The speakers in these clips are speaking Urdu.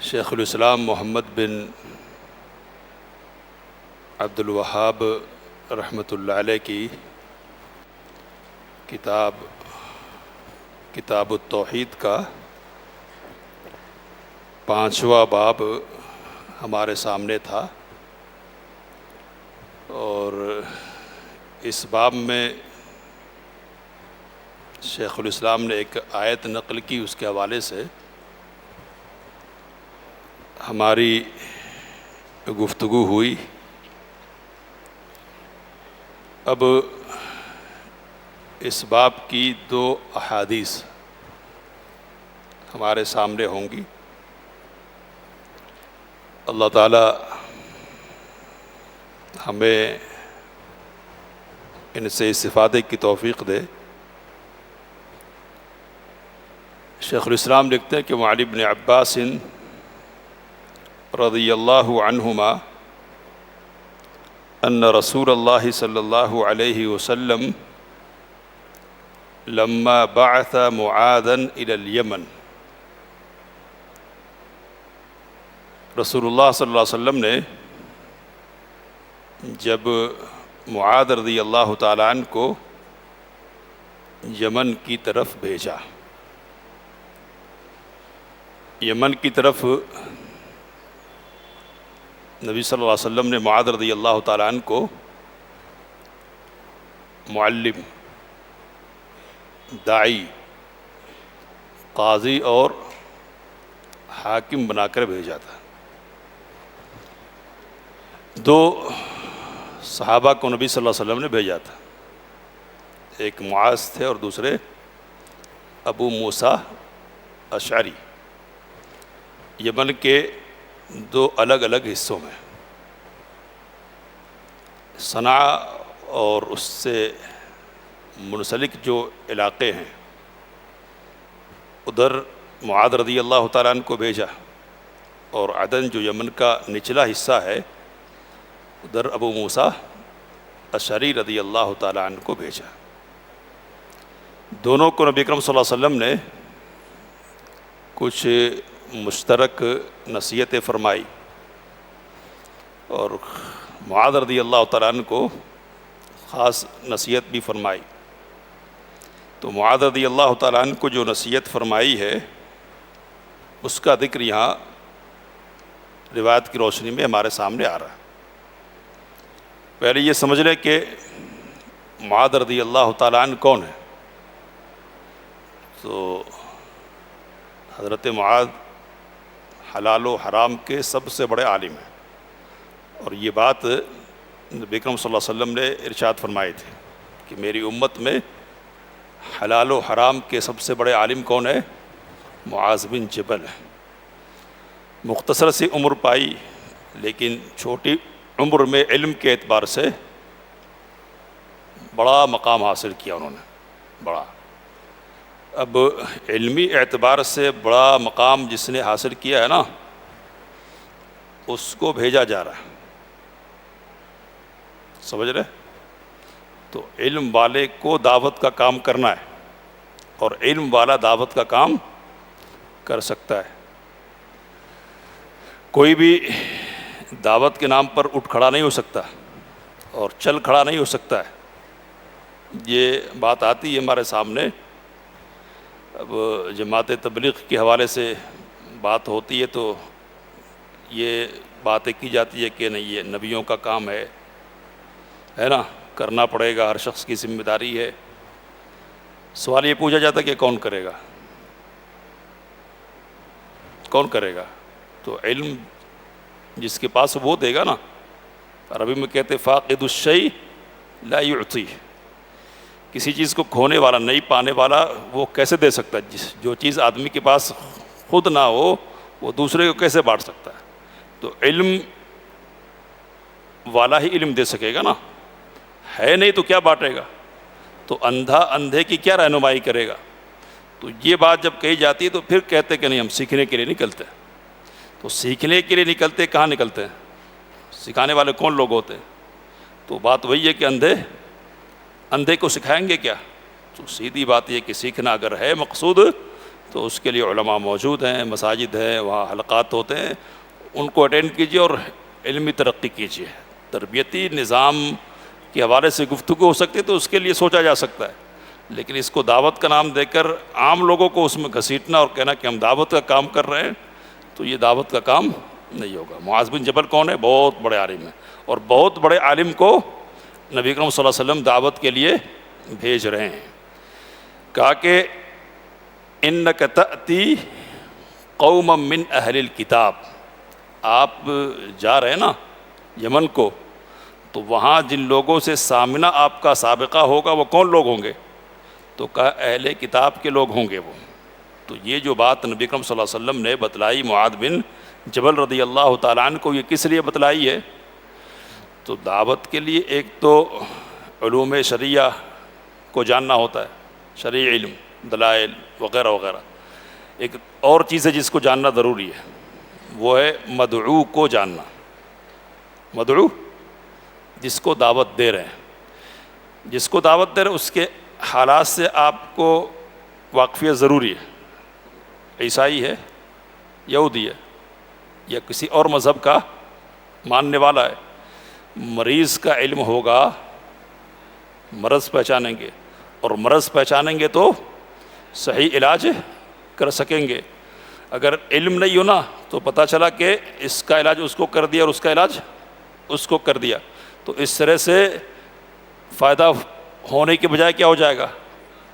شیخ الاسلام محمد بن عبد الوہاب رحمۃ اللہ علیہ کی کتاب التوحید کا 5واں باب ہمارے سامنے تھا، اور اس باب میں شیخ الاسلام نے ایک آیت نقل کی، اس کے حوالے سے ہماری گفتگو ہوئی۔ اب اس باب کی 2 احادیث ہمارے سامنے ہوں گی۔ اللہ تعالی ہمیں ان سے استفادے کی توفیق دے۔ شیخ الاسلام لکھتے ہیں کہ وعن ابن عباس رضی اللہ عنہما ان رسول اللہ صلی اللہ علیہ وسلم لما بعث معاذا الى الیمن، رسول اللہ صلی اللہ علیہ وسلم نے جب معاذ رضی اللہ تعالیٰ عنہ کو یمن کی طرف بھیجا، یمن کی طرف نبی صلی اللہ علیہ وسلم نے معاذ رضی اللہ تعالیٰ عنہ کو معلم، داعی، قاضی اور حاکم بنا کر بھیجا تھا۔ 2 صحابہ کو نبی صلی اللہ علیہ وسلم نے بھیجا تھا، ایک معاذ تھے اور دوسرے ابو موسیٰ اشعری، یمن کے 2 الگ الگ حصوں میں، صنعاء اور اس سے منسلک جو علاقے ہیں ادھر معاذ رضی اللہ تعالیٰ عنہ کو بھیجا، اور عدن جو یمن کا نچلا حصہ ہے ادھر ابو موسیٰ اشعری رضی اللہ تعالیٰ عنہ کو بھیجا۔ دونوں کو نبی اکرم صلی اللہ علیہ وسلم نے کچھ مشترک نصیحتیں فرمائی، اور معاذ رضی اللہ تعالیٰ عنہ کو خاص نصیحت بھی فرمائی۔ تو معاذ رضی اللہ تعالیٰ عنہ کو جو نصیحت فرمائی ہے اس کا ذکر یہاں روایت کی روشنی میں ہمارے سامنے آ رہا ہے۔ پہلے یہ سمجھ لیں کہ معاذ رضی اللہ تعالیٰ عنہ کون ہے۔ تو حضرت معاذ حلال و حرام کے سب سے بڑے عالم ہیں، اور یہ بات نبی اکرم صلی اللہ علیہ وسلم نے ارشاد فرمائی تھی کہ میری امت میں حلال و حرام کے سب سے بڑے عالم کون ہے؟ معاذ بن جبل ہے۔ مختصر سی عمر پائی، لیکن چھوٹی عمر میں علم کے اعتبار سے بڑا مقام حاصل کیا انہوں نے، بڑا۔ اب علمی اعتبار سے بڑا مقام جس نے حاصل کیا ہے نا، اس کو بھیجا جا رہا ہے، سمجھ رہے؟ تو علم والے کو دعوت کا کام کرنا ہے، اور علم والا دعوت کا کام کر سکتا ہے۔ کوئی بھی دعوت کے نام پر اٹھ کھڑا نہیں ہو سکتا اور چل کھڑا نہیں ہو سکتا ہے۔ یہ بات آتی ہے ہمارے سامنے، اب جماعت تبلیغ کے حوالے سے بات ہوتی ہے تو یہ باتیں کی جاتی ہے کہ نہیں یہ نبیوں کا کام ہے نا، کرنا پڑے گا، ہر شخص کی ذمہ داری ہے۔ سوال یہ پوچھا جاتا ہے کہ کون کرے گا، کون کرے گا؟ تو علم جس کے پاس وہ دے گا نا۔ عربی میں کہتے فاقد الشیء لا یعطی، کسی چیز کو کھونے والا، نہیں پانے والا، وہ کیسے دے سکتا ہے؟ جو چیز آدمی کے پاس خود نہ ہو وہ دوسرے کو کیسے بانٹ سکتا ہے؟ تو علم والا ہی علم دے سکے گا نا، ہے نہیں تو کیا بانٹے گا؟ تو اندھا اندھے کی کیا رہنمائی کرے گا؟ تو یہ بات جب کہی جاتی ہے تو پھر کہتے کہ نہیں ہم سیکھنے کے لیے نکلتے۔ تو سیکھنے کے لیے نکلتے کہاں نکلتے ہیں؟ سکھانے والے کون لوگ ہوتے ہیں؟ تو بات وہی ہے کہ اندھے کو سکھائیں گے کیا؟ تو سیدھی بات یہ کہ سیکھنا اگر ہے مقصود تو اس کے لیے علماء موجود ہیں، مساجد ہیں، وہاں حلقات ہوتے ہیں، ان کو اٹینڈ کیجیے اور علمی ترقی کیجیے۔ تربیتی نظام کے حوالے سے گفتگو ہو سکتی ہے تو اس کے لیے سوچا جا سکتا ہے، لیکن اس کو دعوت کا نام دے کر عام لوگوں کو اس میں گھسیٹنا اور کہنا کہ ہم دعوت کا کام کر رہے ہیں، تو یہ دعوت کا کام نہیں ہوگا۔ معاذ بن جبل کون ہے؟ بہت بڑے عالم ہیں، اور بہت بڑے عالم کو نبی اکرم صلی اللہ علیہ وسلم دعوت کے لیے بھیج رہے ہیں۔ کہا کہ انک تأتی قوما من اہل الکتاب، آپ جا رہے ہیں نا یمن کو، تو وہاں جن لوگوں سے سامنا آپ کا سابقہ ہوگا وہ کون لوگ ہوں گے؟ تو کہا اہل کتاب کے لوگ ہوں گے وہ۔ تو یہ جو بات نبی اکرم صلی اللہ علیہ وسلم نے بتلائی معاذ بن جبل رضی اللہ تعالیٰ عنہ کو، یہ کس لیے بتلائی ہے؟ تو دعوت کے لیے ایک تو علوم شریعہ کو جاننا ہوتا ہے، شرعی علم، دلائل وغیرہ وغیرہ۔ ایک اور چیز ہے جس کو جاننا ضروری ہے، وہ ہے مدعو کو جاننا۔ مدعو جس کو دعوت دے رہے ہیں، جس کو دعوت دے رہے ہیں اس کے حالات سے آپ کو واقفیت ضروری ہے۔ عیسائی ہے، یہودی ہے، یا کسی اور مذہب کا ماننے والا ہے، مریض کا علم ہوگا، مرض پہچانیں گے، اور مرض پہچانیں گے تو صحیح علاج کر سکیں گے۔ اگر علم نہیں ہونا تو پتہ چلا کہ اس کا علاج اس کو کر دیا اور اس کا علاج اس کو کر دیا، تو اس طرح سے فائدہ ہونے کے بجائے کیا ہو جائے گا؟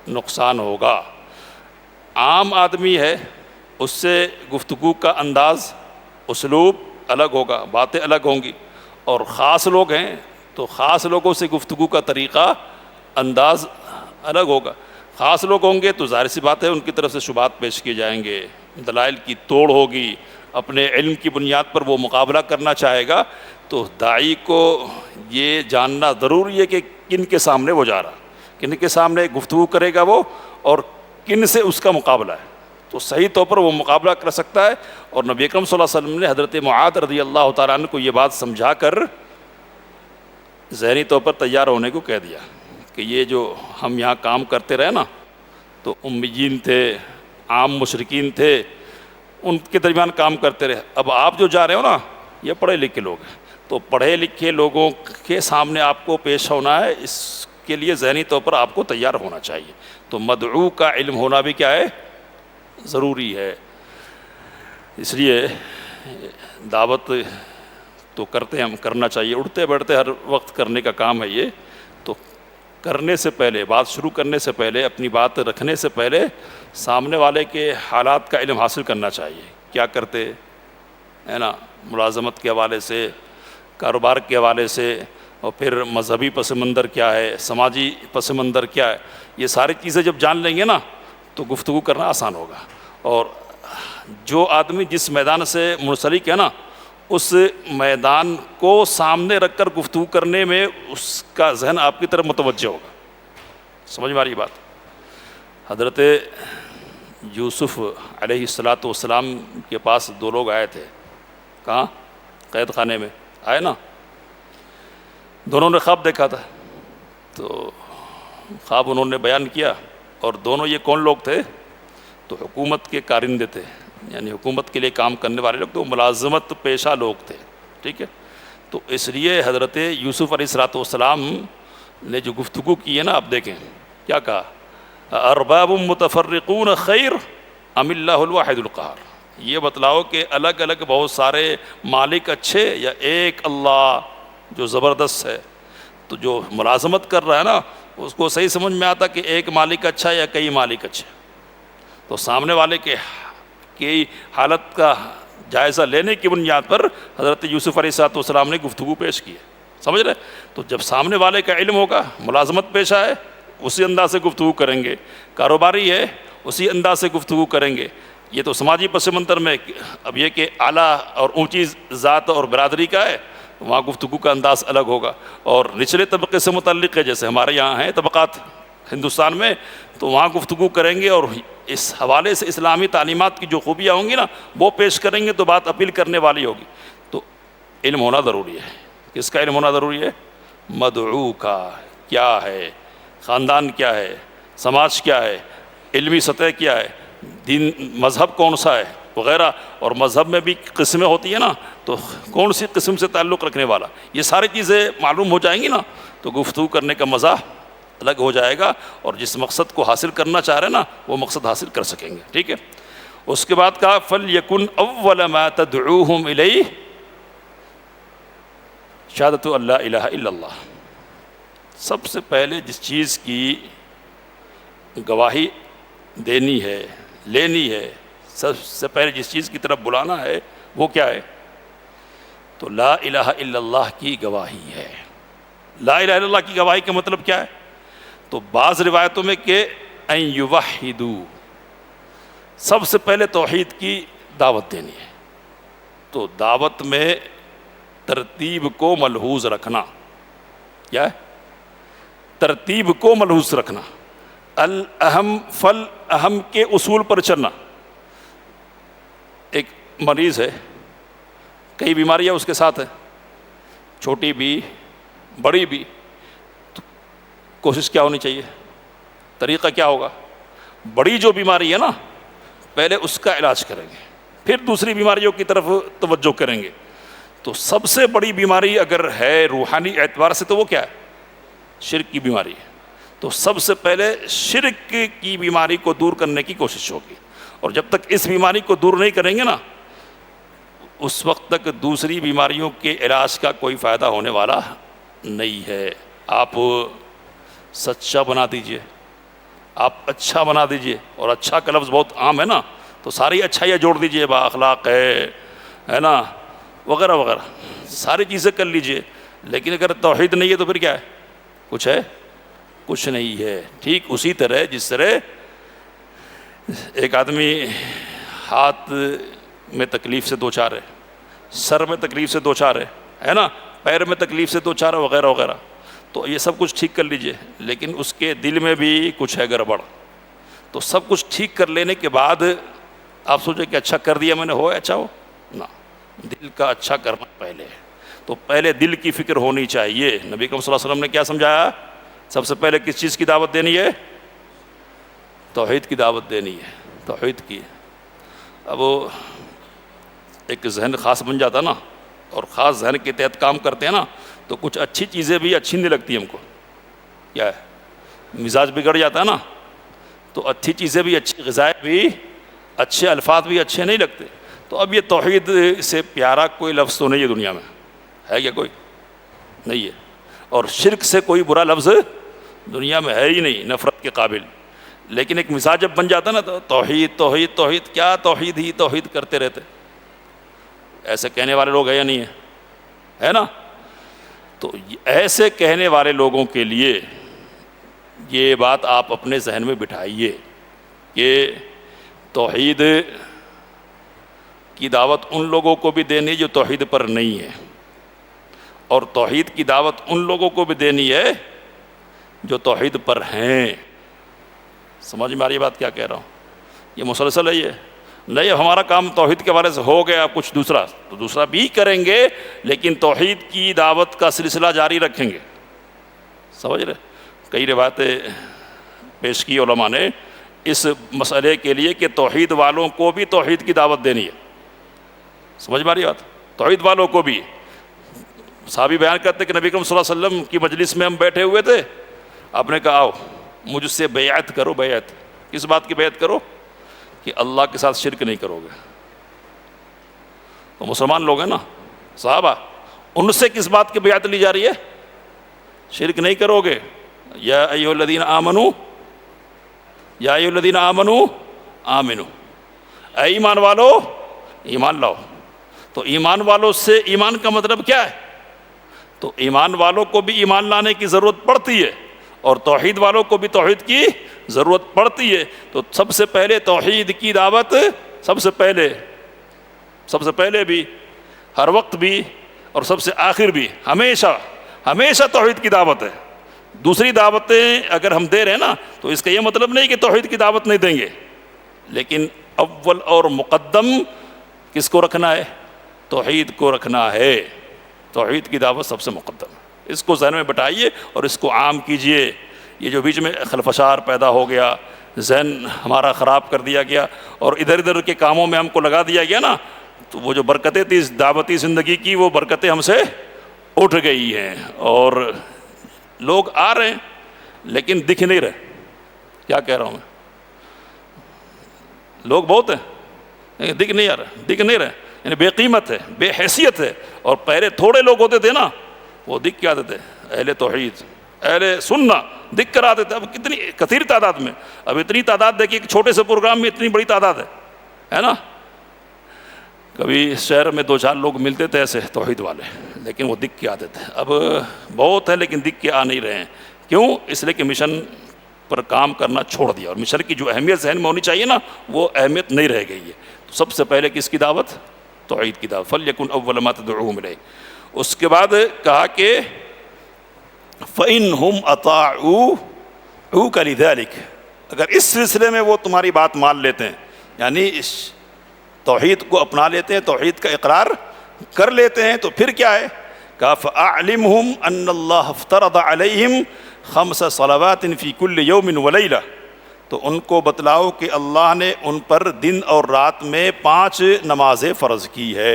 نقصان ہوگا۔ عام آدمی ہے، اس سے گفتگو کا انداز، اسلوب الگ ہوگا، باتیں الگ ہوں گی، اور خاص لوگ ہیں تو خاص لوگوں سے گفتگو کا طریقہ، انداز الگ ہوگا۔ خاص لوگ ہوں گے تو ظاہر سی بات ہے ان کی طرف سے شبہات پیش کیے جائیں گے، دلائل کی توڑ ہوگی، اپنے علم کی بنیاد پر وہ مقابلہ کرنا چاہے گا۔ تو داعی کو یہ جاننا ضروری ہے کہ کن کے سامنے وہ جا رہا، کن کے سامنے گفتگو کرے گا وہ، اور کن سے اس کا مقابلہ ہے، تو صحیح طور پر وہ مقابلہ کر سکتا ہے۔ اور نبی اکرم صلی اللہ علیہ وسلم نے حضرت معاذ رضی اللہ تعالیٰ عنہ کو یہ بات سمجھا کر ذہنی طور پر تیار ہونے کو کہہ دیا کہ یہ جو ہم یہاں کام کرتے رہے نا، تو امیین تھے، عام مشرکین تھے، ان کے درمیان کام کرتے رہے، اب آپ جو جا رہے ہو نا یہ پڑھے لکھے لوگ ہیں، تو پڑھے لکھے لوگوں کے سامنے آپ کو پیش ہونا ہے، اس کے لیے ذہنی طور پر آپ کو تیار ہونا چاہیے۔ تو مدعو کا علم ہونا بھی کیا ہے؟ ضروری ہے۔ اس لیے دعوت تو کرتے ہم کرنا چاہیے، اٹھتے بیٹھتے ہر وقت کرنے کا کام ہے یہ۔ تو کرنے سے پہلے، بات شروع کرنے سے پہلے، اپنی بات رکھنے سے پہلے سامنے والے کے حالات کا علم حاصل کرنا چاہیے، کیا کرتے ہے نا، ملازمت کے حوالے سے، کاروبار کے حوالے سے، اور پھر مذہبی پس منظر کیا ہے، سماجی پس منظر کیا ہے، یہ ساری چیزیں جب جان لیں گے نا تو گفتگو کرنا آسان ہوگا۔ اور جو آدمی جس میدان سے منسلک ہے نا، اس میدان کو سامنے رکھ کر گفتگو کرنے میں اس کا ذہن آپ کی طرف متوجہ ہوگا۔ سمجھ میں آ رہی بات؟ حضرت یوسف علیہ السلام کے پاس دو لوگ آئے تھے، کہاں؟ قید خانے میں آئے نا، دونوں نے خواب دیکھا تھا، تو خواب انہوں نے بیان کیا، اور دونوں یہ کون لوگ تھے؟ تو حکومت کے کارندے تھے، یعنی حکومت کے لیے کام کرنے والے لوگ، تو ملازمت پیشہ لوگ تھے، ٹھیک ہے۔ تو اس لیے حضرت یوسف علیہ السلام نے جو گفتگو کی ہے نا، آپ دیکھیں کیا کہا، ارباب متفرقون خیر ام اللہ الواحد القہار، یہ بتلاؤ کہ الگ الگ بہت سارے مالک اچھے یا ایک اللہ جو زبردست ہے۔ تو جو ملازمت کر رہا ہے نا اس کو صحیح سمجھ میں آتا کہ ایک مالک اچھا یا کئی مالک اچھے، تو سامنے والے کے کی حالت کا جائزہ لینے کی بنیاد پر حضرت یوسف علیہ السلام نے گفتگو پیش کی ہے، سمجھ رہے؟ تو جب سامنے والے کا علم ہوگا، ملازمت پیشہ ہے اسی انداز سے گفتگو کریں گے، کاروباری ہے اسی انداز سے گفتگو کریں گے۔ یہ تو سماجی پس منظر میں اب یہ کہ اعلیٰ اور اونچی ذات اور برادری کا ہے، وہاں گفتگو کا انداز الگ ہوگا، اور نچلے طبقے سے متعلق ہے، جیسے ہمارے یہاں ہیں طبقات ہندوستان میں، تو وہاں گفتگو کریں گے، اور اس حوالے سے اسلامی تعلیمات کی جو خوبیاں ہوں گی نا وہ پیش کریں گے، تو بات اپیل کرنے والی ہوگی۔ تو علم ہونا ضروری ہے۔ کس کا علم ہونا ضروری ہے؟ مدعو کا، کیا ہے، خاندان کیا ہے، سماج کیا ہے، علمی سطح کیا ہے، دین مذہب کون سا ہے وغیرہ، اور مذہب میں بھی قسمیں ہوتی ہیں نا، تو کون سی قسم سے تعلق رکھنے والا، یہ ساری چیزیں معلوم ہو جائیں گی نا تو گفتگو کرنے کا مزہ الگ ہو جائے گا، اور جس مقصد کو حاصل کرنا چاہ رہے ہیں نا وہ مقصد حاصل کر سکیں گے. ٹھیک ہے. اس کے بعد کہا فَلْيَكُنْ أَوَّلَ مَا تَدْعُوهُمْ إِلَيْهِ شہادۃ اللہ الہ الا اللہ. سب سے پہلے جس چیز کی گواہی دینی ہے، لینی ہے، سب سے پہلے جس چیز کی طرف بلانا ہے وہ کیا ہے؟ تو لا الہ الا اللہ کی گواہی ہے. لا الہ الا اللہ کی گواہی کا مطلب کیا ہے؟ تو بعض روایتوں میں کہ ان یوحدوا، سب سے پہلے توحید کی دعوت دینی ہے. تو دعوت میں ترتیب کو ملحوظ رکھنا. کیا ہے؟ ترتیب کو ملحوظ رکھنا. الاہم فالاہم کے اصول پر چلنا. ایک مریض ہے، کئی بیماریاں اس کے ساتھ ہیں، چھوٹی بھی بڑی بھی، تو کوشش کیا ہونی چاہیے؟ طریقہ کیا ہوگا؟ بڑی جو بیماری ہے نا پہلے اس کا علاج کریں گے، پھر دوسری بیماریوں کی طرف توجہ کریں گے. تو سب سے بڑی بیماری اگر ہے روحانی اعتبار سے تو وہ کیا ہے؟ شرک کی بیماری ہے. تو سب سے پہلے شرک کی بیماری کو دور کرنے کی کوشش ہوگی، اور جب تک اس بیماری کو دور نہیں کریں گے نا اس وقت تک دوسری بیماریوں کے علاج کا کوئی فائدہ ہونے والا نہیں ہے. آپ سچا بنا دیجئے، آپ اچھا بنا دیجئے، اور اچھا کا لفظ بہت عام ہے نا تو ساری اچھائیاں جوڑ دیجئے، با اخلاق ہے نا، وغیرہ وغیرہ ساری چیزیں کر لیجئے. لیکن اگر توحید نہیں ہے تو پھر کیا ہے؟ کچھ ہے؟ کچھ نہیں ہے. ٹھیک اسی طرح جس طرح ایک آدمی ہاتھ میں تکلیف سے دوچار ہے، سر میں تکلیف سے دوچار ہے نا، پیر میں تکلیف سے دوچار ہے، وغیرہ وغیرہ، تو یہ سب کچھ ٹھیک کر لیجئے. لیکن اس کے دل میں بھی کچھ ہے گڑبڑ، تو سب کچھ ٹھیک کر لینے کے بعد آپ سوچیں کہ اچھا کر دیا میں نے، ہو اچھا ہو نا، دل کا اچھا کرنا پہلے ہے. تو پہلے دل کی فکر ہونی چاہیے. نبی کریم صلی اللہ علیہ وسلم نے کیا سمجھایا؟ سب سے پہلے کس چیز کی دعوت دینی ہے؟ توحید کی دعوت دینی ہے، توحید کی. اب ایک ذہن خاص بن جاتا نا، اور خاص ذہن کے تحت کام کرتے ہیں نا تو کچھ اچھی چیزیں بھی اچھی نہیں لگتی ہم کو. کیا ہے؟ مزاج بگڑ جاتا ہے نا تو اچھی چیزیں بھی، اچھی غذائیں بھی، اچھے الفاظ بھی اچھے نہیں لگتے. تو اب یہ توحید سے پیارا کوئی لفظ تو نہیں ہے دنیا میں، ہے کیا؟ کوئی نہیں ہے. اور شرک سے کوئی برا لفظ دنیا میں ہے ہی نہیں نفرت کے قابل. لیکن ایک مزاج جب بن جاتا نا تو توحید توحید توحید، کیا توحید ہی توحید کرتے رہتے. ایسے کہنے والے لوگ ہیں یا نہیں ہیں؟ ہے نا. تو ایسے کہنے والے لوگوں کے لیے یہ بات آپ اپنے ذہن میں بٹھائیے کہ توحید کی دعوت ان لوگوں کو بھی دینی ہے جو توحید پر نہیں ہے، اور توحید کی دعوت ان لوگوں کو بھی دینی ہے جو توحید پر ہیں. سمجھ میں آ رہی ہے بات کیا کہہ رہا ہوں؟ یہ مسلسل ہے. یہ نہیں ہمارا کام توحید کے حوالے سے ہو گیا، کچھ دوسرا تو دوسرا بھی کریں گے، لیکن توحید کی دعوت کا سلسلہ جاری رکھیں گے. سمجھ رہے؟ کئی روایتیں پیش کی علماء نے اس مسئلے کے لیے کہ توحید والوں کو بھی توحید کی دعوت دینی ہے. سمجھ میں آ رہی بات؟ توحید والوں کو بھی. صحابی بیان کرتے کہ نبی کریم صلی اللہ علیہ وسلم کی مجلس میں ہم بیٹھے ہوئے تھے، آپ نے کہا آؤ مجھ سے بیعت کرو. بیعت کس بات کی بیعت کرو؟ کہ اللہ کے ساتھ شرک نہیں کرو گے. تو مسلمان لوگ ہیں نا صحابہ، ان سے کس بات کی بیعت لی جا رہی ہے؟ شرک نہیں کرو گے. یا ایھا الذین آمنو، یا ایھا الذین آمنو آمنو، اے ایمان والو ایمان لاؤ. تو ایمان والوں سے ایمان کا مطلب کیا ہے؟ تو ایمان والوں کو بھی ایمان لانے کی ضرورت پڑتی ہے، اور توحید والوں کو بھی توحید کی ضرورت پڑتی ہے. تو سب سے پہلے توحید کی دعوت، سب سے پہلے بھی، ہر وقت بھی، اور سب سے آخر بھی، ہمیشہ ہمیشہ توحید کی دعوت ہے. دوسری دعوتیں اگر ہم دے رہے ہیں نا تو اس کا یہ مطلب نہیں کہ توحید کی دعوت نہیں دیں گے، لیکن اول اور مقدم کس کو رکھنا ہے؟ توحید کو رکھنا ہے. توحید کی دعوت سب سے مقدم ہے. اس کو ذہن میں بٹھائیے اور اس کو عام کیجئے. یہ جو بیچ میں خلفشار پیدا ہو گیا، ذہن ہمارا خراب کر دیا گیا اور ادھر ادھر کے کاموں میں ہم کو لگا دیا گیا نا، تو وہ جو برکتیں تھی اس دعوتی زندگی کی، وہ برکتیں ہم سے اٹھ گئی ہیں، اور لوگ آ رہے ہیں لیکن دکھ نہیں رہے۔ کیا کہہ رہا ہوں میں؟ لوگ بہت ہیں لیکن دکھ نہیں آ رہے، دکھ نہیں رہے، یعنی بے قیمت ہے، بے حیثیت ہے۔ اور پہلے تھوڑے لوگ ہوتے تھے نا، وہ دکھ کے آتے تھے، اہل توحید، اہل سننا دکھ کر آتے تھے۔ اب کتنی کثیر تعداد میں، اب اتنی تعداد دیکھیے کہ چھوٹے سے پروگرام میں اتنی بڑی تعداد ہے نا۔ کبھی شہر میں 2-4 لوگ ملتے تھے ایسے توحید والے، لیکن وہ دکھ کے آتے تھے۔ اب بہت ہے لیکن دکھ کے آ نہیں رہے ہیں۔ کیوں؟ اس لیے کہ مشن پر کام کرنا چھوڑ دیا، اور مشن کی جو اہمیت ذہن میں ہونی چاہیے نا، وہ اہمیت نہیں رہ گئی ہے۔ تو سب سے پہلے کس کی دعوت؟ توحید کی دعوت، فَلْيَكُنْ أَوَّلَ مَا تَدْعُوهُمْ إِلَيْهِ۔ اس کے بعد کہا کہ فَإِنْهُمْ أَطَاعُوكَ لِذَلِكَ، اگر اس سلسلے میں وہ تمہاری بات مان لیتے ہیں، یعنی اس توحید کو اپنا لیتے ہیں، توحید کا اقرار کر لیتے ہیں، تو پھر کیا ہے؟ کہا فَأَعْلِمْهُمْ أَنَّ اللَّهَ افْتَرَضَ عَلَيْهِمْ 5 صلوات فی کل یوم ولیلہ، تو ان کو بتلاؤ کہ اللہ نے ان پر دن اور رات میں 5 نمازیں فرض کی ہے۔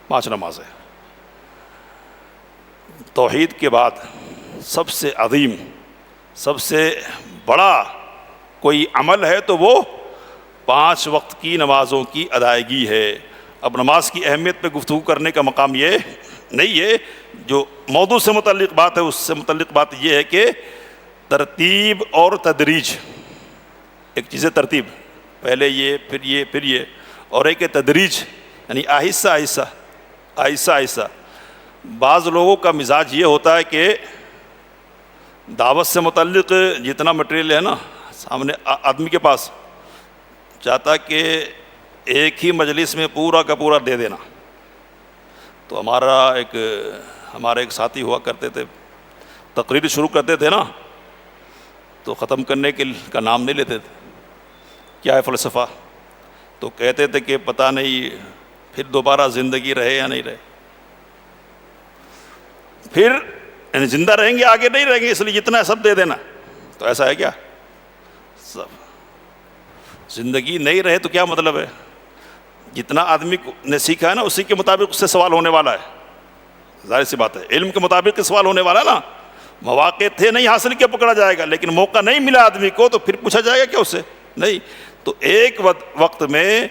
5 نمازیں۔ توحید کے بعد سب سے عظیم، سب سے بڑا کوئی عمل ہے تو وہ 5 وقت کی نمازوں کی ادائیگی ہے۔ اب نماز کی اہمیت پہ گفتگو کرنے کا مقام یہ نہیں ہے، جو موضوع سے متعلق بات ہے اس سے متعلق بات یہ ہے کہ ترتیب اور تدریج۔ ایک چیز ہے ترتیب، پہلے یہ پھر یہ پھر یہ، اور ایک ہے تدریج، یعنی آہستہ آہستہ آہستہ آہستہ۔ بعض لوگوں کا مزاج یہ ہوتا ہے کہ دعوت سے متعلق جتنا مٹیریل ہے نا سامنے آدمی کے پاس، چاہتا کہ ایک ہی مجلس میں پورا کا پورا دے دینا۔ تو ہمارے ایک ساتھی ہوا کرتے تھے، تقریر شروع کرتے تھے نا تو ختم کرنے کا نام نہیں لیتے تھے۔ کیا ہے فلسفہ؟ تو کہتے تھے کہ پتہ نہیں پھر دوبارہ زندگی رہے یا نہیں رہے، پھر یعنی زندہ رہیں گے آگے نہیں رہیں گے، اس لیے جتنا ہے سب دے دینا۔ تو ایسا ہے کیا؟ سب زندگی نہیں رہے تو کیا مطلب ہے؟ جتنا آدمی نے سیکھا ہے نا اسی کے مطابق اس سے سوال ہونے والا ہے، ظاہر سی بات ہے، علم کے مطابق سوال ہونے والا ہے نا۔ مواقع تھے نہیں حاصل کیا پکڑا جائے گا، لیکن موقع نہیں ملا آدمی کو تو پھر پوچھا جائے گا کیا اس سے؟ نہیں۔ تو ایک وقت میں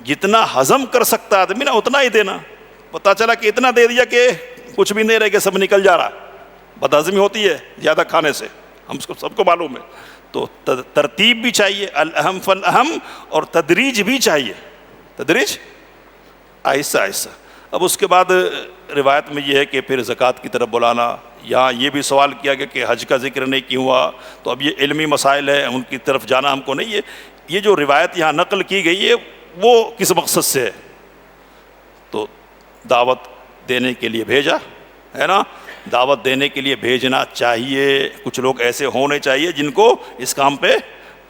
جتنا ہضم کر سکتا آدمی نا اتنا ہی دینا۔ پتہ چلا کہ اتنا دے دیا کہ کچھ بھی نہیں رہ گیا، سب نکل جا رہا، بد ہضمی ہوتی ہے زیادہ کھانے سے، ہم سب کو معلوم ہے۔ تو ترتیب بھی چاہیے، الاہم فالاہم، اور تدریج بھی چاہیے، تدریج آہستہ آہستہ۔ اب اس کے بعد روایت میں یہ ہے کہ پھر زکوٰۃ کی طرف بلانا۔ یہاں یہ بھی سوال کیا گیا کہ حج کا ذکر نہیں کیوں ہوا، تو اب یہ علمی مسائل ہے، ان کی طرف جانا ہم کو نہیں ہے۔ یہ جو روایت یہاں نقل کی گئی ہے وہ کس مقصد سے ہے؟ تو دعوت دینے کے لیے بھیجا ہے نا، دعوت دینے کے لیے بھیجنا چاہیے۔ کچھ لوگ ایسے ہونے چاہیے جن کو اس کام پہ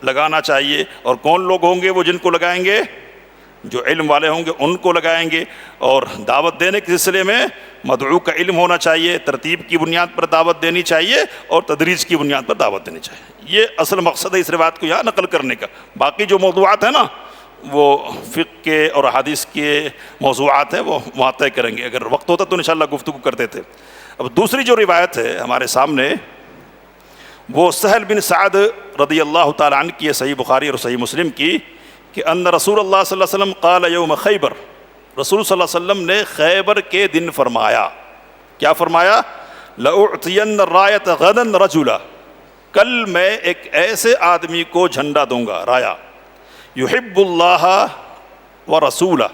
لگانا چاہیے، اور کون لوگ ہوں گے وہ جن کو لگائیں گے؟ جو علم والے ہوں گے ان کو لگائیں گے۔ اور دعوت دینے کے سلسلے میں مدعو کا علم ہونا چاہیے، ترتیب کی بنیاد پر دعوت دینی چاہیے اور تدریج کی بنیاد پر دعوت دینی چاہیے۔ یہ اصل مقصد ہے اس روایت کو یہاں نقل کرنے کا۔ باقی جو موضوعات ہیں نا وہ فقہ کے اور حدیث کے موضوعات ہیں، وہ وہاں طے کریں گے، اگر وقت ہوتا تو انشاءاللہ گفتگو کرتے تھے۔ اب دوسری جو روایت ہے ہمارے سامنے وہ سہل بن سعد رضی اللہ تعالیٰ عنہ کی ہے، صحیح بخاری اور صحیح مسلم کی، کہ ان رسول اللہ صلی اللہ علیہ وسلم قال یوم خیبر، رسول صلی اللہ علیہ وسلم نے خیبر کے دن فرمایا، کیا فرمایا؟ لأعطین الرایۃ غدا رجلا، کل میں ایک ایسے آدمی کو جھنڈا دوں گا، رایا، یحب اللہ ورسولہ،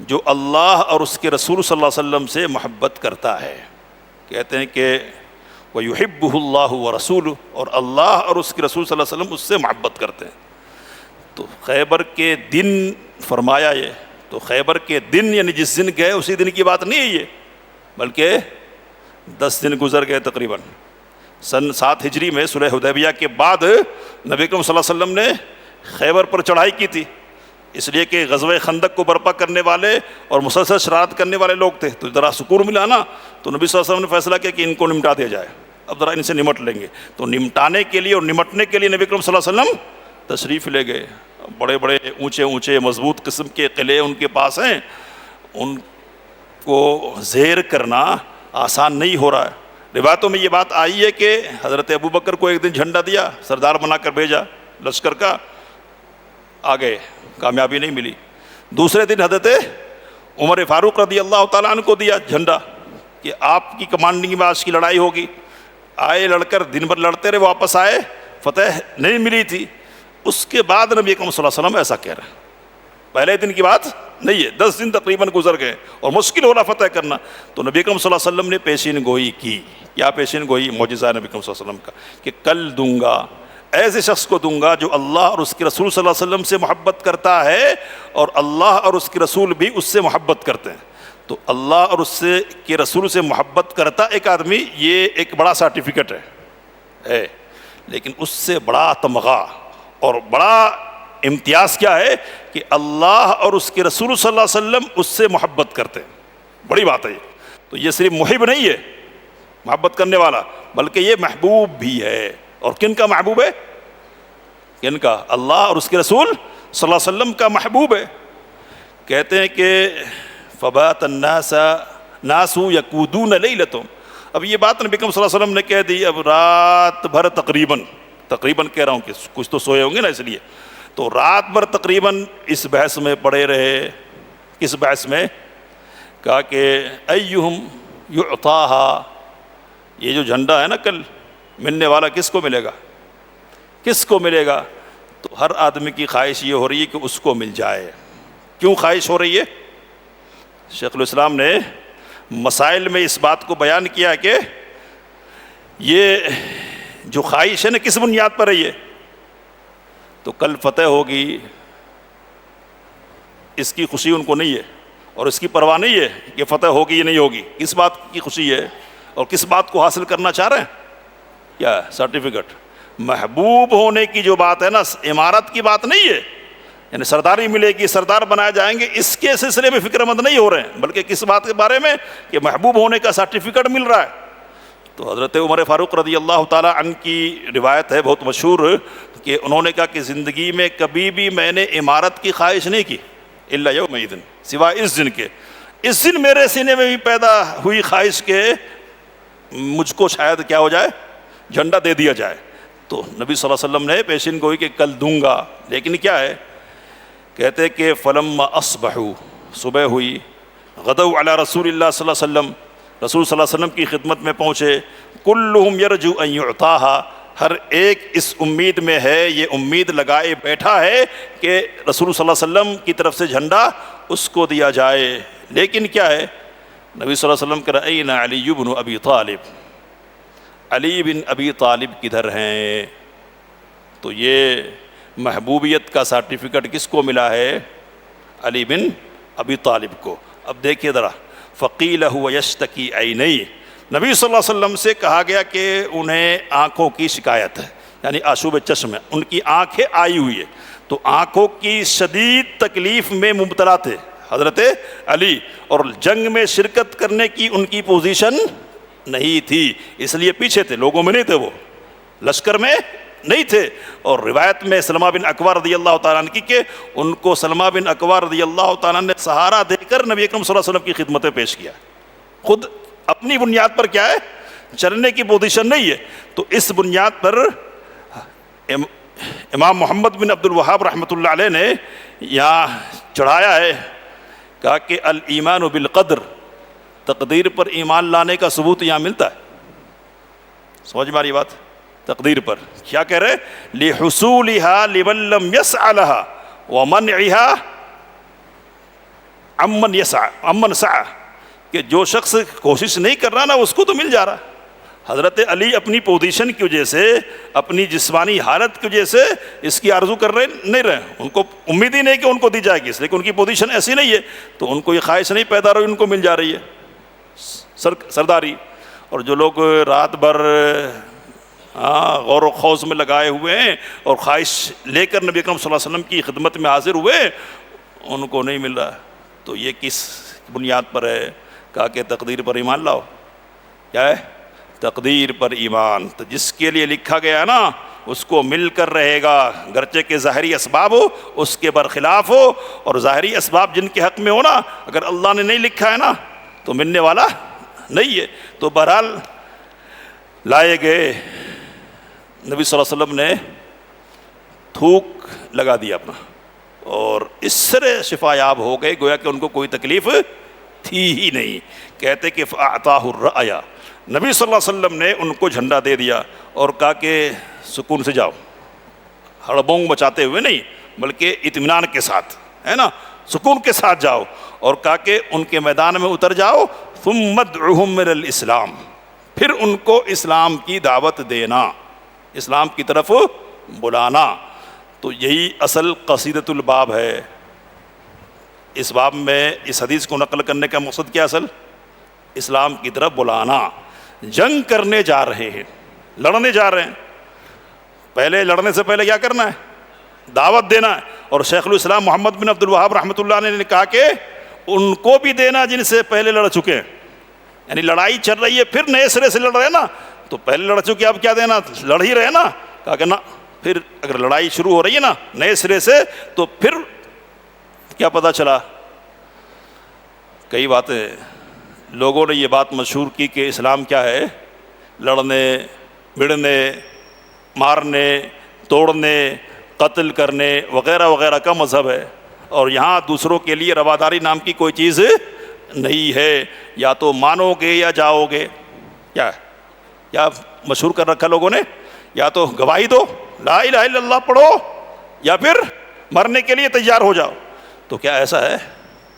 جو اللہ اور اس کے رسول صلی اللہ علیہ وسلم سے محبت کرتا ہے۔ کہتے ہیں کہ وَيُحِبُّهُ اللَّهُ وَرَسُولُهُ، اور اللہ اور اس کے رسول صلی اللہ علیہ وسلم اس سے محبت کرتے ہیں۔ تو خیبر کے دن فرمایا یہ، تو خیبر کے دن یعنی جس دن گئے اسی دن کی بات نہیں ہے یہ، بلکہ 10 دن گزر گئے تقریباً۔ سن 7 ہجری میں صلح حدیبیہ کے بعد نبی اکرم صلی اللہ علیہ وسلم نے خیبر پر چڑھائی کی تھی، اس لیے کہ غزوہ خندق کو برپا کرنے والے اور مسلسل شرارت کرنے والے لوگ تھے، تو ذرا سکون ملا نا، تو نبی صلی اللہ علیہ وسلم نے فیصلہ کیا کہ ان کو نمٹا دیا جائے، اب ذرا ان سے نمٹ لیں گے. تو نمٹانے کے لیے اور نمٹنے کے لیے نبی کریم صلی اللہ علیہ وسلم تشریف لے گئے. بڑے بڑے اونچے اونچے مضبوط قسم کے قلعے ان کے پاس ہیں, ان کو زیر کرنا آسان نہیں ہو رہا ہے. روایتوں میں یہ بات آئی ہے کہ حضرت ابوبکر کو ایک دن جھنڈا دیا, سردار بنا کر بھیجا لشکر کا, آ گئے, کامیابی نہیں ملی. دوسرے دن حضرت عمر فاروق رضی اللہ تعالیٰ عنہ کو دیا جھنڈا کہ آپ کی کمانڈنگ میں آج کی لڑائی ہوگی. آئے, لڑ کر دن بھر لڑتے رہے, واپس آئے, فتح نہیں ملی تھی. اس کے بعد نبی اکرم صلی اللہ علیہ وسلم ایسا کہہ رہے ہیں, پہلے دن کی بات نہیں ہے, 10 دن تقریباً گزر گئے اور مشکل ہو رہا فتح کرنا. تو نبی اکرم صلی اللہ علیہ وسلم نے پیشین گوئی کی. کیا پیشین گوئی؟ معجزہ نبی اکرم صلی اللہ علیہ وسلم کا کہ کل دوں گا, ایسے شخص کو دوں گا جو اللہ اور اس کے رسول صلی اللہ علیہ وسلم سے محبت کرتا ہے اور اللہ اور اس کے رسول بھی اس سے محبت کرتے ہیں. تو اللہ اور اس کے رسول سے محبت کرتا ایک آدمی, یہ ایک بڑا سرٹیفکیٹ ہے, لیکن اس سے بڑا تمغہ اور بڑا امتیاز کیا ہے کہ اللہ اور اس کے رسول صلی اللہ علیہ وسلم اس سے محبت کرتے ہیں. بڑی بات ہے یہ. تو یہ صرف محب نہیں ہے, محبت کرنے والا, بلکہ یہ محبوب بھی ہے. اور کن کا محبوب ہے؟ کن کا؟ اللہ اور اس کے رسول صلی اللہ علیہ وسلم کا محبوب ہے. کہتے ہیں کہ فبات الناس ناس یقودون لیلتهم. اب یہ بات نبی کریم صلی اللہ علیہ وسلم نے کہہ دی, اب رات بھر تقریباً کہہ رہا ہوں کہ کچھ تو سوئے ہوں گے نا, اس لیے تو رات بھر تقریباً اس بحث میں پڑے رہے. کس بحث میں؟ کہا کہ ایہم یعطاہا, یہ جو جھنڈا ہے نا کل ملنے والا کس کو ملے گا, کس کو ملے گا؟ تو ہر آدمی کی خواہش یہ ہو رہی ہے کہ اس کو مل جائے. کیوں خواہش ہو رہی ہے؟ شیخ الاسلام نے مسائل میں اس بات کو بیان کیا کہ یہ جو خواہش ہے نا کس بنیاد پر ہے یہ؟ تو کل فتح ہوگی اس کی خوشی ان کو نہیں ہے, اور اس کی پرواہ نہیں ہے کہ فتح ہوگی یا نہیں ہوگی. کس بات کی خوشی ہے اور کس بات کو حاصل کرنا چاہ رہے ہیں؟ کیا سرٹیفکیٹ. محبوب ہونے کی جو بات ہے نا, عمارت کی بات نہیں ہے, یعنی سرداری ملے گی, سردار بنائے جائیں گے, اس کے سلسلے میں فکر مند نہیں ہو رہے ہیں, بلکہ کس بات کے بارے میں کہ محبوب ہونے کا سرٹیفکیٹ مل رہا ہے. تو حضرت عمر فاروق رضی اللہ تعالیٰ عنہ کی روایت ہے بہت مشہور کہ انہوں نے کہا کہ زندگی میں کبھی بھی میں نے عمارت کی خواہش نہیں کی الا یومئذ, سوائے اس دن کے. اس دن میرے سینے میں بھی پیدا ہوئی خواہش کہ مجھ کو شاید کیا ہو جائے, جھنڈا دے دیا جائے. تو نبی صلی اللہ علیہ وسلم نے پیشین گوئی کہ کل دوں گا, لیکن کیا ہے, کہتے کہ فلما اصبحوا, صبح ہوئی, غدوا علی رسول اللہ صلی اللہ علیہ وسلم, رسول صلی اللہ علیہ وسلم کی خدمت میں پہنچے. کلہم یرجو ان یعطاہا, ہر ایک اس امید میں ہے, یہ امید لگائے بیٹھا ہے کہ رسول صلی اللہ علیہ وسلم کی طرف سے جھنڈا اس کو دیا جائے. لیکن کیا ہے, نبی صلی اللہ علیہ وسلم کہہ رہے این علی بن ابی طالب, علی بن ابی طالب کدھر ہیں؟ تو یہ محبوبیت کا سرٹیفکیٹ کس کو ملا ہے؟ علی بن ابی طالب کو. اب دیکھیے ذرا, فقیل هو یشتکی عینیہ, نبی صلی اللہ علیہ وسلم سے کہا گیا کہ انہیں آنکھوں کی شکایت ہے, یعنی آشوب چشم ہے, ان کی آنکھیں آئی ہوئی ہے. تو آنکھوں کی شدید تکلیف میں مبتلا تھے حضرت علی, اور جنگ میں شرکت کرنے کی ان کی پوزیشن نہیں تھی, اس لیے پیچھے تھے, لوگوں میں نہیں تھے, وہ لشکر میں نہیں تھے. اور روایت میں سلمہ بن اکوع رضی اللہ تعالیٰ عنہ کی کہ ان کو سلمہ بن اکوع رضی اللہ تعالیٰ عنہ نے سہارا دے کر نبی اکرم صلی اللہ علیہ وسلم کی خدمت میں پیش کیا. خود اپنی بنیاد پر کیا ہے, چلنے کی پوزیشن نہیں ہے. تو اس بنیاد پر امام محمد بن عبد الوہاب رحمۃ اللہ علیہ نے یہاں چڑھایا ہے, کہا کہ الایمان بالقدر, تقدیر پر ایمان لانے کا ثبوت یہاں ملتا ہے. سمجھ میں آ رہی بات؟ تقدیر پر کیا کہہ رہے, لحصولها لمن لم يسع لها ومنعها عمن سعى, کہ جو شخص کوشش نہیں کر رہا نا اس کو تو مل جا رہا. حضرت علی اپنی پوزیشن کی وجہ سے, اپنی جسمانی حالت کی وجہ سے اس کی آرزو کر رہے نہیں رہے, ان کو امید ہی نہیں کہ ان کو دی جائے گی, اس لیے کہ ان کی پوزیشن ایسی نہیں ہے, تو ان کو یہ خواہش نہیں پیدا رہی, ان کو مل جا رہی ہے سرداری. اور جو لوگ رات بھر غور و خوض میں لگائے ہوئے ہیں اور خواہش لے کر نبی اکرم صلی اللہ علیہ وسلم کی خدمت میں حاضر ہوئے, ان کو نہیں مل رہا. تو یہ کس بنیاد پر ہے؟ کہا کہ تقدیر پر ایمان لاؤ. کیا ہے؟ تقدیر پر ایمان، تو جس کے لیے لکھا گیا ہے نا اس کو مل کر رہے گا، گرچہ کہ ظاہری اسباب ہو اس کے برخلاف ہو، اور ظاہری اسباب جن کے حق میں ہو نا اگر اللہ نے نہیں لکھا ہے نا تو ملنے والا نہیں ہے۔ تو بہرحال لائے گئے، نبی صلی اللہ علیہ وسلم نے تھوک لگا دیا اپنا، اور اس سے شفا یاب ہو گئے، گویا کہ ان کو کوئی تکلیف تھی ہی نہیں۔ کہتے کہ فَأَعْطَاهُ الرَّأْيَ، نبی صلی اللہ علیہ وسلم نے ان کو جھنڈا دے دیا اور کہا کہ سکون سے جاؤ، ہڑبونگ مچاتے ہوئے نہیں بلکہ اطمینان کے ساتھ، ہے نا، سکون کے ساتھ جاؤ، اور کہا کہ ان کے میدان میں اتر جاؤ، ثُمَّ ادْعُهُمْ إِلَى الْإِسْلَامِ، پھر ان کو اسلام کی دعوت دینا، اسلام کی طرف بلانا۔ تو یہی اصل قصیدۃ الباب ہے۔ اس باب میں اس حدیث کو نقل کرنے کا مقصد کیا؟ اصل اسلام کی طرف بلانا۔ جنگ کرنے جا رہے ہیں، لڑنے جا رہے ہیں، پہلے لڑنے سے پہلے کیا کرنا ہے؟ دعوت دینا ہے۔ اور شیخ الاسلام محمد بن عبد الوہاب رحمۃ اللہ علیہ نے کہا کہ ان کو بھی دینا جن سے پہلے لڑ چکے ہیں، یعنی لڑائی چل رہی ہے پھر نئے سرے سے لڑ رہے ہیں نا، تو پہلے لڑ چکے اب کیا دینا؟ لڑ ہی رہے نا، کہا کہ نا پھر اگر لڑائی شروع ہو رہی ہے نا نئے سرے سے تو پھر کیا پتہ چلا؟ کئی باتیں لوگوں نے یہ بات مشہور کی کہ اسلام کیا ہے؟ لڑنے، بھڑنے، مارنے، توڑنے، قتل کرنے وغیرہ وغیرہ کا مذہب ہے، اور یہاں دوسروں کے لیے رواداری نام کی کوئی چیز نہیں ہے، یا تو مانو گے یا جاؤ گے، کیا مشہور کر رکھا لوگوں نے؟ یا تو گواہی دو، لا الہ الا اللہ پڑھو، یا پھر مرنے کے لیے تیار ہو جاؤ۔ تو کیا ایسا ہے؟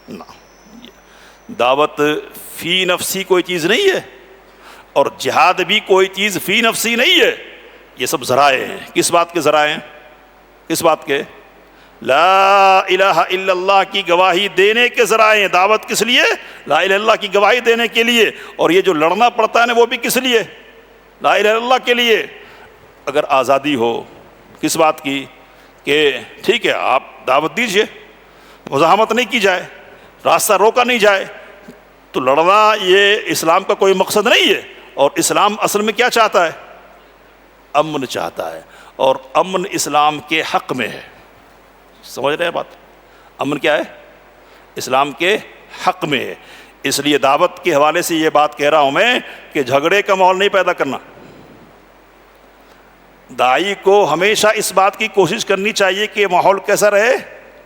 نہ، دعوت فی نفسی کوئی چیز نہیں ہے، اور جہاد بھی کوئی چیز فی نفسی نہیں ہے، یہ سب ذرائع ہیں۔ کس بات کے ذرائع ہیں؟ کس بات کے؟ لا الہ الا اللہ کی گواہی دینے کے ذرائع ہیں۔ دعوت کس لیے؟ لا الہ الا اللہ کی گواہی دینے کے لیے، اور یہ جو لڑنا پڑتا ہے نا وہ بھی کس لیے؟ لا الہ الا اللہ کے لیے۔ اگر آزادی ہو کس بات کی؟ کہ ٹھیک ہے آپ دعوت دیجئے، مزاحمت نہیں کی جائے، راستہ روکا نہیں جائے، تو لڑنا یہ اسلام کا کوئی مقصد نہیں ہے۔ اور اسلام اصل میں کیا چاہتا ہے؟ امن چاہتا ہے، اور امن اسلام کے حق میں ہے۔ سمجھ رہے ہیں بات؟ امن کیا ہے؟ اسلام کے حق میں ہے۔ اس لیے دعوت کے حوالے سے یہ بات کہہ رہا ہوں میں کہ جھگڑے کا ماحول نہیں پیدا کرنا۔ داعی کو ہمیشہ اس بات کی کوشش کرنی چاہیے کہ ماحول کیسا رہے؟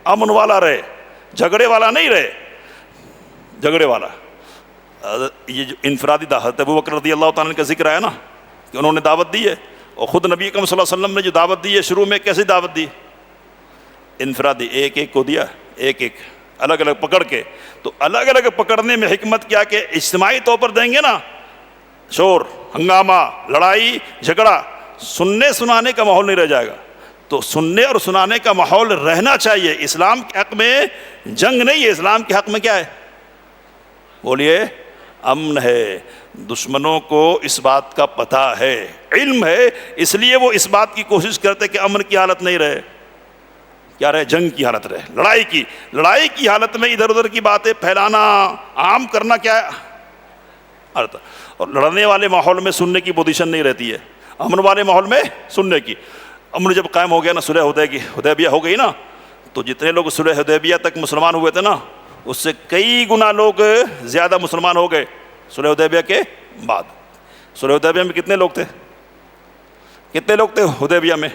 امن والا رہے، جھگڑے والا نہیں رہے۔ جھگڑے والا، یہ جو انفرادی دعوت ابو بکر رضی اللہ تعالیٰ کا ذکر آیا نا کہ انہوں نے دعوت دی ہے، اور خود نبی اکرم صلی اللہ علیہ وسلم نے جو دعوت دی ہے شروع میں کیسی دعوت دی؟ انفرادی، ایک ایک کو دیا، ایک ایک الگ الگ پکڑ کے۔ تو الگ الگ پکڑنے میں حکمت کیا کہ اجتماعی طور پر دیں گے نا، شور، ہنگامہ، لڑائی، جھگڑا، سننے سنانے کا ماحول نہیں رہ جائے گا۔ تو سننے اور سنانے کا ماحول رہنا چاہیے۔ اسلام کے حق میں جنگ نہیں ہے، اسلام کے حق میں کیا ہے؟ بولیے، امن ہے۔ دشمنوں کو اس بات کا پتہ ہے، علم ہے، اس لیے وہ اس بات کی کوشش کرتے کہ امن کی حالت نہیں رہے، کیا رہے؟ جنگ کی حالت رہے، لڑائی کی حالت میں ادھر ادھر کی باتیں پھیلانا، عام کرنا کیا ہے؟ اور لڑنے والے ماحول میں سننے کی پوزیشن نہیں رہتی ہے، امن والے ماحول میں سننے کی۔ امن جب قائم ہو گیا نا، صلح حدیبیہ ہو گئی نا، تو جتنے لوگ صلح حدیبیہ تک مسلمان ہوئے تھے نا اس سے کئی گنا لوگ زیادہ مسلمان ہو گئے صلح حدیبیہ کے بعد۔ صلح حدیبیہ میں کتنے لوگ تھے؟ کتنے لوگ تھے حدیبیہ میں؟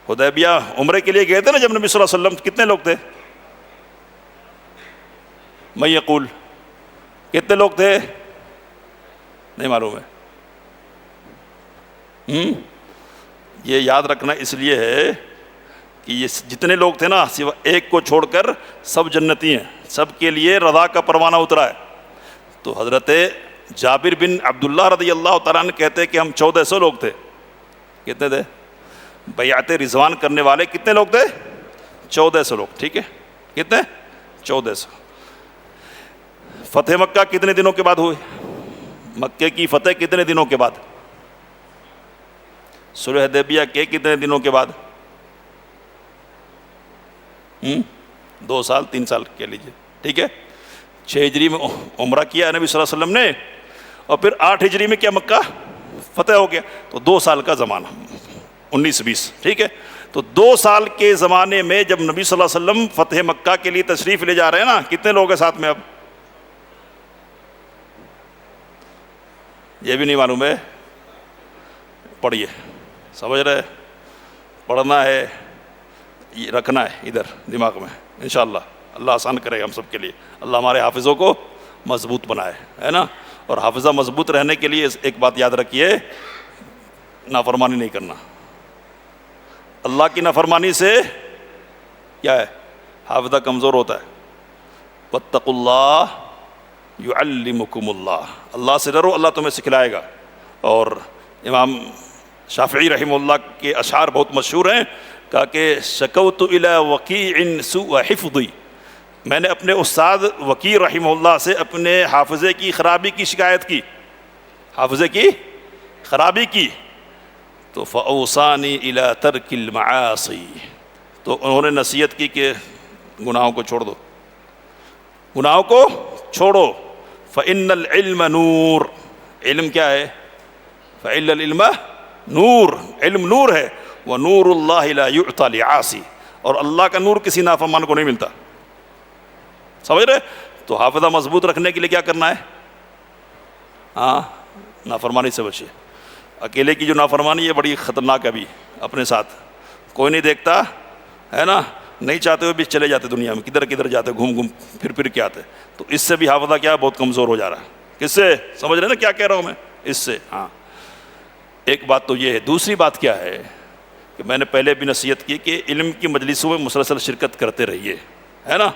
حدیبیہ عمرے کے لیے گئے تھے نا جب نبی صلی اللہ علیہ وسلم، کتنے لوگ تھے؟ میں یقول کتنے لوگ تھے؟ نہیں معلوم ہے۔ یہ یاد رکھنا اس لیے ہے کہ یہ جتنے لوگ تھے نا سوا ایک کو چھوڑ کر سب جنتی ہیں، سب کے لیے رضا کا پروانہ اترا ہے۔ تو حضرت جابر بن عبداللہ رضی اللہ تعالیٰ عنہ کہتے کہ ہم 1400 لوگ تھے۔ کتنے تھے؟ بیعت رضوان کرنے والے کتنے لوگ تھے؟ 1400 لوگ، ٹھیک ہے؟ کتنے؟ 1400۔ فتح مکہ کتنے دنوں کے بعد ہوئی؟ مکے کی فتح کتنے دنوں کے بعد؟ صلح حدیبیہ کے کتنے دنوں کے بعد؟ 2 سال 3 سال کہہ لیجیے، ٹھیک ہے؟ 6 ہجری میں عمرہ کیا نبی صلی اللہ علیہ وسلم نے، اور پھر 8 ہجری میں کیا مکہ فتح ہو گیا تو 2 سال کا زمانہ 19-20 ٹھیک ہے. تو 2 سال کے زمانے میں جب نبی صلی اللہ علیہ وسلم فتح مکہ کے لیے تشریف لے جا رہے ہیں نا, کتنے لوگ ہیں ساتھ میں؟ اب یہ بھی نہیں معلوم ہے, پڑھیے, سمجھ رہے, پڑھنا ہے, رکھنا ہے ادھر دماغ میں انشاءاللہ. اللہ آسان کرے ہم سب کے لیے, اللہ ہمارے حافظوں کو مضبوط بنائے, ہے نا. اور حافظہ مضبوط رہنے کے لیے ایک بات یاد رکھیے, نافرمانی نہیں کرنا. اللہ کی نافرمانی سے کیا ہے, حافظہ کمزور ہوتا ہے. واتقوا اللہ یعلمکم اللہ, اللہ سے ڈرو, اللہ تمہیں سکھلائے گا. اور امام شافعی رحمہ اللہ کے اشعار بہت مشہور ہیں, کہا کہ شکوت الی وکیع سوء حفظی, میں نے اپنے استاد وکیع رحمہ اللہ سے اپنے حافظے کی خرابی کی شکایت کی, حافظے کی خرابی کی. تو فاوصانی الی ترک المعاصی, تو انہوں نے نصیحت کی کہ گناہوں کو چھوڑ دو, گناہوں کو چھوڑو. فإن العلم نور, علم کیا ہے؟ فإن العلم نور, علم نور ہے. ونور اللہ لا یعطى لعاصی, اور اللہ کا نور کسی نافرمان کو نہیں ملتا. سمجھ رہے؟ تو حافظہ مضبوط رکھنے کے لیے کیا کرنا ہے؟ ہاں, نافرمانی سے بچے. اکیلے کی جو نافرمانی ہے بڑی خطرناک ہے. ابھی اپنے ساتھ کوئی نہیں دیکھتا ہے نا, نہیں چاہتے ہوئے بھی چلے جاتے دنیا میں, کدھر کدھر جاتے, گھوم گھوم پھر کے آتے. تو اس سے بھی حافظہ کیا بہت کمزور ہو جا رہا ہے. کس سے؟ سمجھ رہے نا کیا کہہ رہا ہوں میں؟ اس سے. ہاں, ایک بات تو یہ ہے. دوسری بات کیا ہے کہ میں نے پہلے بھی نصیحت کی کہ علم کی مجلسوں میں مسلسل شرکت کرتے رہیے, ہے نا.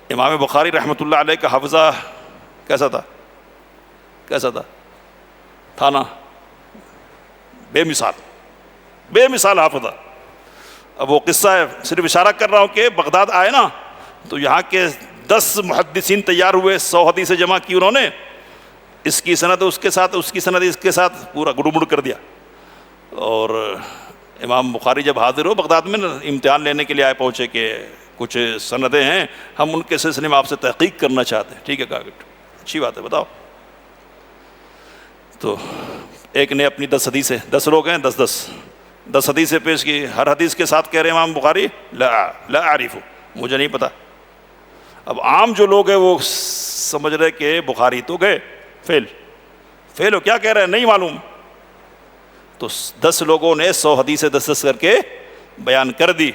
امام بخاری رحمۃ اللہ علیہ کا حافظہ کیسا تھا؟ کیسا تھا نا؟ بے مثال, بے مثال حافظہ. اب وہ قصہ ہے, صرف اشارہ کر رہا ہوں کہ بغداد آئے نا تو یہاں کے 10 محدثین تیار ہوئے, 100 حدیثیں جمع کی انہوں نے, اس کی سند اس کے ساتھ, اس کی سند اس کے ساتھ, پورا گڑبڑ کر دیا. اور امام بخاری جب حاضر ہو بغداد میں امتحان لینے کے لیے آئے, پہنچے کہ کچھ سندیں ہیں, ہم ان کے سلسلے میں آپ سے تحقیق کرنا چاہتے ہیں. ٹھیک ہے, کہا اچھی بات ہے, بتاؤ. تو ایک نے اپنی 10 حدیثیں, 10 لوگ ہیں, 10 حدیثیں پیش کی. ہر حدیث کے ساتھ کہہ رہے ہیں امام بخاری لا اعرف, مجھے نہیں پتا. اب عام جو لوگ ہیں وہ سمجھ رہے کہ بخاری تو گئے فیل ہو, کیا کہہ رہے ہیں نہیں معلوم. تو 10 لوگوں نے 100 حدیثیں 10 کر کے بیان کر دی.